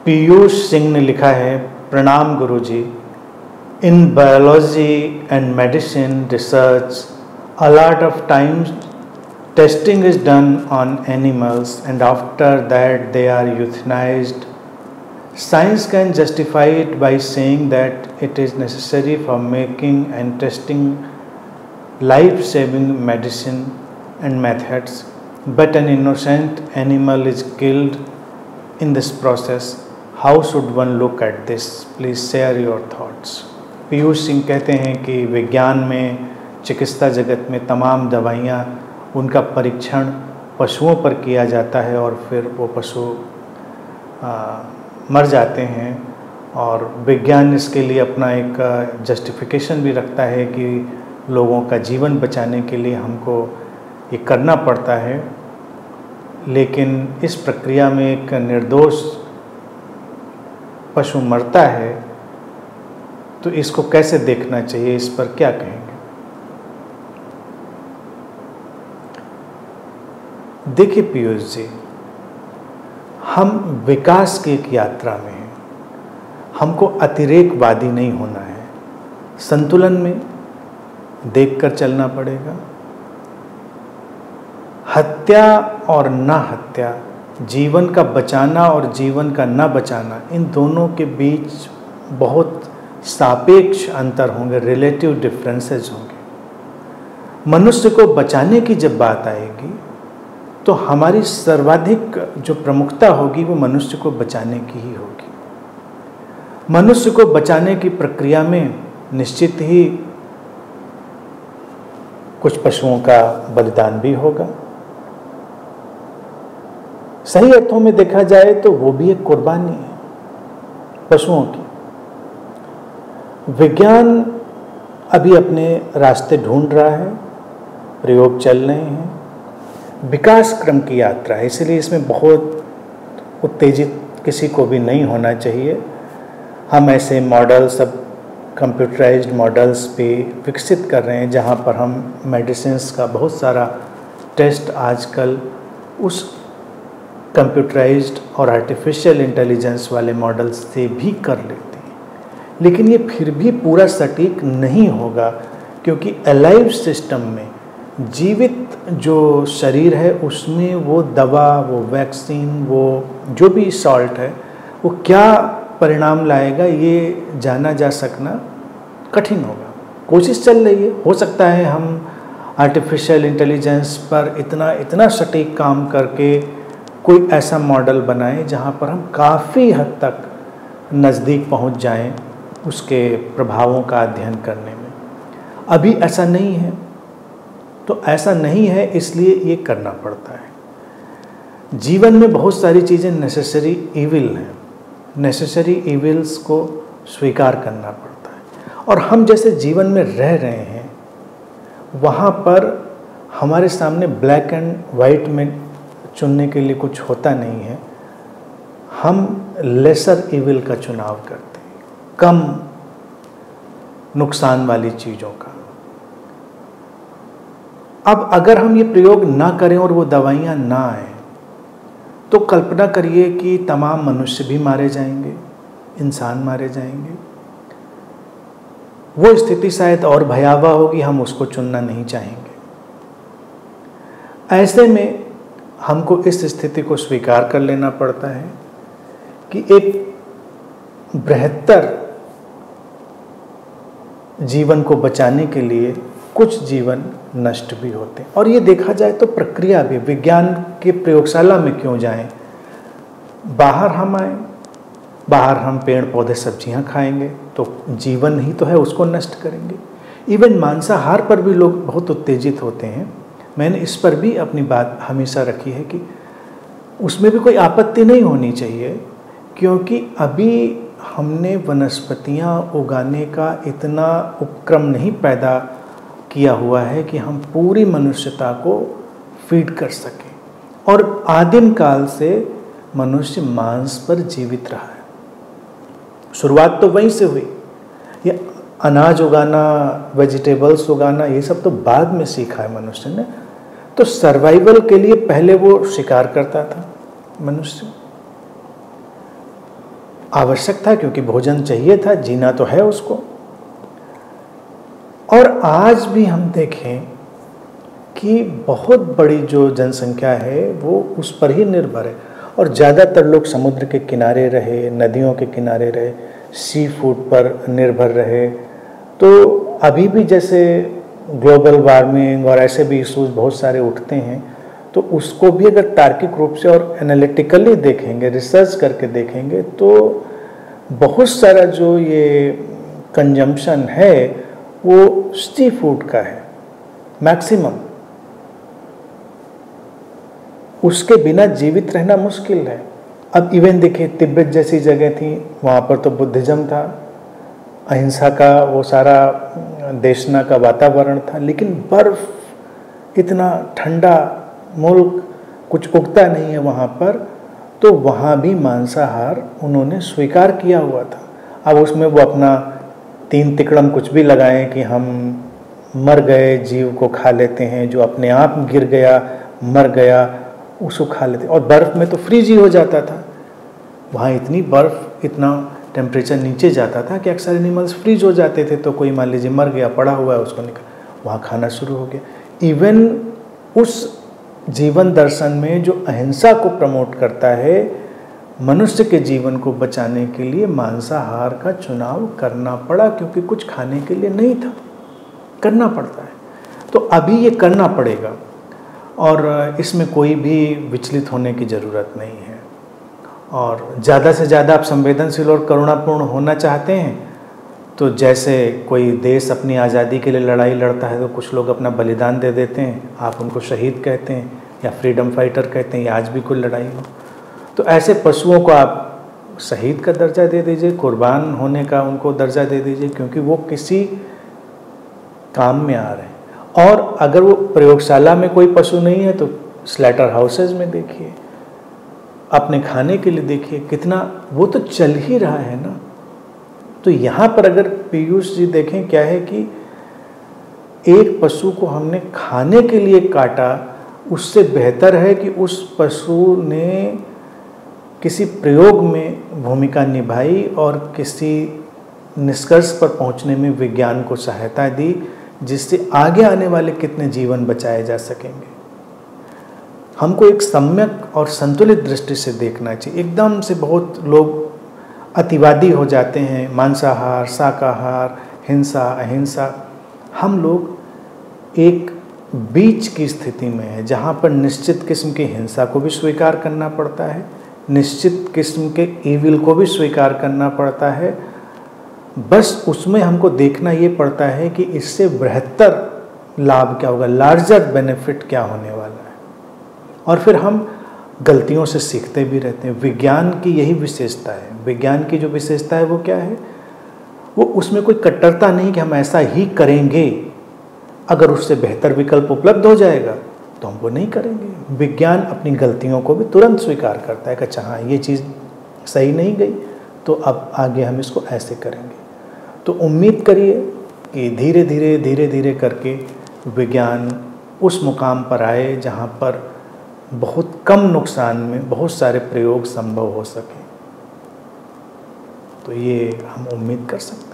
पीयूष सिंह ने लिखा है, प्रणाम गुरुजी। In biology and medicine research a lot of times testing is done on animals and after that they are euthanized. Science can justify it by saying that it is necessary for making and testing life-saving medicine and methods, but an innocent animal is killed in this process. How should one look at this? Please share your thoughts. Piyush Singh कहते हैं कि विज्ञान में, चिकित्सा जगत में तमाम दवाइयाँ, उनका परीक्षण पशुओं पर किया जाता है और फिर वो पशु मर जाते हैं, और विज्ञान इसके लिए अपना एक जस्टिफिकेशन भी रखता है कि लोगों का जीवन बचाने के लिए हमको ये करना पड़ता है। लेकिन इस प्रक्रिया में एक निर्दोष पशु मरता है, तो इसको कैसे देखना चाहिए, इस पर क्या कहेंगे? देखिए पीयूष जी, हम विकास की एक यात्रा में हैं। हमको अतिरेकवादी नहीं होना है, संतुलन में देखकर चलना पड़ेगा। हत्या और ना हत्या, जीवन का बचाना और जीवन का ना बचाना, इन दोनों के बीच बहुत सापेक्ष अंतर होंगे, रिलेटिव डिफरेंसेस होंगे। मनुष्य को बचाने की जब बात आएगी तो हमारी सर्वाधिक जो प्रमुखता होगी वो मनुष्य को बचाने की ही होगी। मनुष्य को बचाने की प्रक्रिया में निश्चित ही कुछ पशुओं का बलिदान भी होगा। सही अर्थों में देखा जाए तो वो भी एक कुर्बानी है पशुओं की। विज्ञान अभी अपने रास्ते ढूंढ रहा है, प्रयोग चल रहे हैं, विकास क्रम की यात्रा है, इसलिए इसमें बहुत उत्तेजित किसी को भी नहीं होना चाहिए। हम ऐसे मॉडल सब कंप्यूटराइज्ड मॉडल्स पे विकसित कर रहे हैं जहाँ पर हम मेडिसिन्स का बहुत सारा टेस्ट आजकल उस कंप्यूटराइज्ड और आर्टिफिशियल इंटेलिजेंस वाले मॉडल्स से भी कर लेते हैं। लेकिन ये फिर भी पूरा सटीक नहीं होगा, क्योंकि अलाइव सिस्टम में, जीवित जो शरीर है उसमें वो दवा, वो वैक्सीन, वो जो भी सॉल्ट है, वो क्या परिणाम लाएगा ये जाना जा सकना कठिन होगा। कोशिश चल रही है, हो सकता है हम आर्टिफिशियल इंटेलिजेंस पर इतना सटीक काम करके कोई ऐसा मॉडल बनाएं जहां पर हम काफ़ी हद तक नज़दीक पहुंच जाएं उसके प्रभावों का अध्ययन करने में। अभी ऐसा नहीं है, तो ऐसा नहीं है इसलिए ये करना पड़ता है। जीवन में बहुत सारी चीज़ें नेसेसरी इविल हैं, नेसेसरी इविल्स को स्वीकार करना पड़ता है। और हम जैसे जीवन में रह रहे हैं वहाँ पर हमारे सामने ब्लैक एंड वाइट में चुनने के लिए कुछ होता नहीं है। हम लेसर इविल का चुनाव करते हैं, कम नुकसान वाली चीज़ों का। अब अगर हम ये प्रयोग ना करें और वो दवाइयाँ ना आए, तो कल्पना करिए कि तमाम मनुष्य भी मारे जाएंगे, इंसान मारे जाएंगे। वो स्थिति शायद और भयावह होगी, हम उसको चुनना नहीं चाहेंगे। ऐसे में हमको इस स्थिति को स्वीकार कर लेना पड़ता है कि एक बृहत्तर जीवन को बचाने के लिए कुछ जीवन नष्ट भी होते हैं। और ये देखा जाए तो प्रक्रिया भी, विज्ञान के प्रयोगशाला में क्यों जाएं, बाहर हम आए, बाहर हम पेड़ पौधे सब्जियां खाएंगे तो जीवन ही तो है, उसको नष्ट करेंगे। इवन मांसाहार पर भी लोग बहुत उत्तेजित होते हैं। मैंने इस पर भी अपनी बात हमेशा रखी है कि उसमें भी कोई आपत्ति नहीं होनी चाहिए, क्योंकि अभी हमने वनस्पतियां उगाने का इतना उपक्रम नहीं पैदा किया हुआ है कि हम पूरी मनुष्यता को फीड कर सकें। और आदिम काल से मनुष्य मांस पर जीवित रहा है, शुरुआत तो वहीं से हुई। ये अनाज उगाना, वेजिटेबल्स उगाना, ये सब तो बाद में सीखा है मनुष्य ने। तो सर्वाइवल के लिए पहले वो शिकार करता था मनुष्य। आवश्यक था, क्योंकि भोजन चाहिए था, जीना तो है उसको। और आज भी हम देखें कि बहुत बड़ी जो जनसंख्या है वो उस पर ही निर्भर है, और ज़्यादातर लोग समुद्र के किनारे रहे, नदियों के किनारे रहे, सी फूड पर निर्भर रहे। तो अभी भी जैसे ग्लोबल वार्मिंग और ऐसे भी इश्यूज बहुत सारे उठते हैं, तो उसको भी अगर तार्किक रूप से और एनालिटिकली देखेंगे, रिसर्च करके देखेंगे, तो बहुत सारा जो ये कंजम्पशन है वो सी फूड का है मैक्सिमम। उसके बिना जीवित रहना मुश्किल है। अब इवन देखिए, तिब्बत जैसी जगह थी, वहाँ पर तो बुद्धिज्म था, अहिंसा का वो सारा देशना का वातावरण था, लेकिन बर्फ, इतना ठंडा मुल्क, कुछ उगता नहीं है वहाँ पर, तो वहाँ भी मांसाहार उन्होंने स्वीकार किया हुआ था। अब उसमें वो अपना तीन तिकड़म कुछ भी लगाएं कि हम मर गए जीव को खा लेते हैं, जो अपने आप गिर गया, मर गया, उसको खा लेते। और बर्फ़ में तो फ्रीज ही हो जाता था, वहाँ इतनी बर्फ़, इतना टेम्परेचर नीचे जाता था कि अक्सर एनिमल्स फ्रीज हो जाते थे। तो कोई मान लीजिए मर गया, पड़ा हुआ है, उसको निकाल, वहाँ खाना शुरू हो गया। इवन उस जीवन दर्शन में जो अहिंसा को प्रमोट करता है, मनुष्य के जीवन को बचाने के लिए मांसाहार का चुनाव करना पड़ा, क्योंकि कुछ खाने के लिए नहीं था, करना पड़ता है। तो अभी ये करना पड़ेगा, और इसमें कोई भी विचलित होने की ज़रूरत नहीं है। और ज़्यादा से ज़्यादा आप संवेदनशील और करुणापूर्ण होना चाहते हैं, तो जैसे कोई देश अपनी आज़ादी के लिए लड़ाई लड़ता है तो कुछ लोग अपना बलिदान दे देते हैं, आप उनको शहीद कहते हैं या फ्रीडम फाइटर कहते हैं, या आज भी कोई लड़ाई हो तो ऐसे पशुओं को आप शहीद का दर्जा दे दीजिए, कुर्बान होने का उनको दर्जा दे दीजिए, क्योंकि वो किसी काम में आ रहे हैं। और अगर वो प्रयोगशाला में कोई पशु नहीं है तो स्लैटर हाउसेज में देखिए, अपने खाने के लिए देखिए, कितना वो तो चल ही रहा है ना। तो यहाँ पर अगर पीयूष जी देखें, क्या है कि एक पशु को हमने खाने के लिए काटा, उससे बेहतर है कि उस पशु ने किसी प्रयोग में भूमिका निभाई और किसी निष्कर्ष पर पहुंचने में विज्ञान को सहायता दी, जिससे आगे आने वाले कितने जीवन बचाए जा सकेंगे। हमको एक सम्यक और संतुलित दृष्टि से देखना चाहिए। एकदम से बहुत लोग अतिवादी हो जाते हैं, मांसाहार, शाकाहार, हिंसा, अहिंसा। हम लोग एक बीच की स्थिति में है, जहाँ पर निश्चित किस्म की हिंसा को भी स्वीकार करना पड़ता है, निश्चित किस्म के ईविल को भी स्वीकार करना पड़ता है। बस उसमें हमको देखना ये पड़ता है कि इससे बेहतर लाभ क्या होगा, लार्जर बेनिफिट क्या होने वाला है। और फिर हम गलतियों से सीखते भी रहते हैं। विज्ञान की यही विशेषता है। विज्ञान की जो विशेषता है वो क्या है, वो उसमें कोई कट्टरता नहीं कि हम ऐसा ही करेंगे, अगर उससे बेहतर विकल्प उपलब्ध हो जाएगा तो हम वो नहीं करेंगे। विज्ञान अपनी गलतियों को भी तुरंत स्वीकार करता है कि अच्छा हाँ, ये चीज़ सही नहीं गई, तो अब आगे हम इसको ऐसे करेंगे। तो उम्मीद करिए कि धीरे धीरे धीरे धीरे करके विज्ञान उस मुकाम पर आए जहाँ पर बहुत कम नुकसान में बहुत सारे प्रयोग संभव हो सके। तो ये हम उम्मीद कर सकते हैं।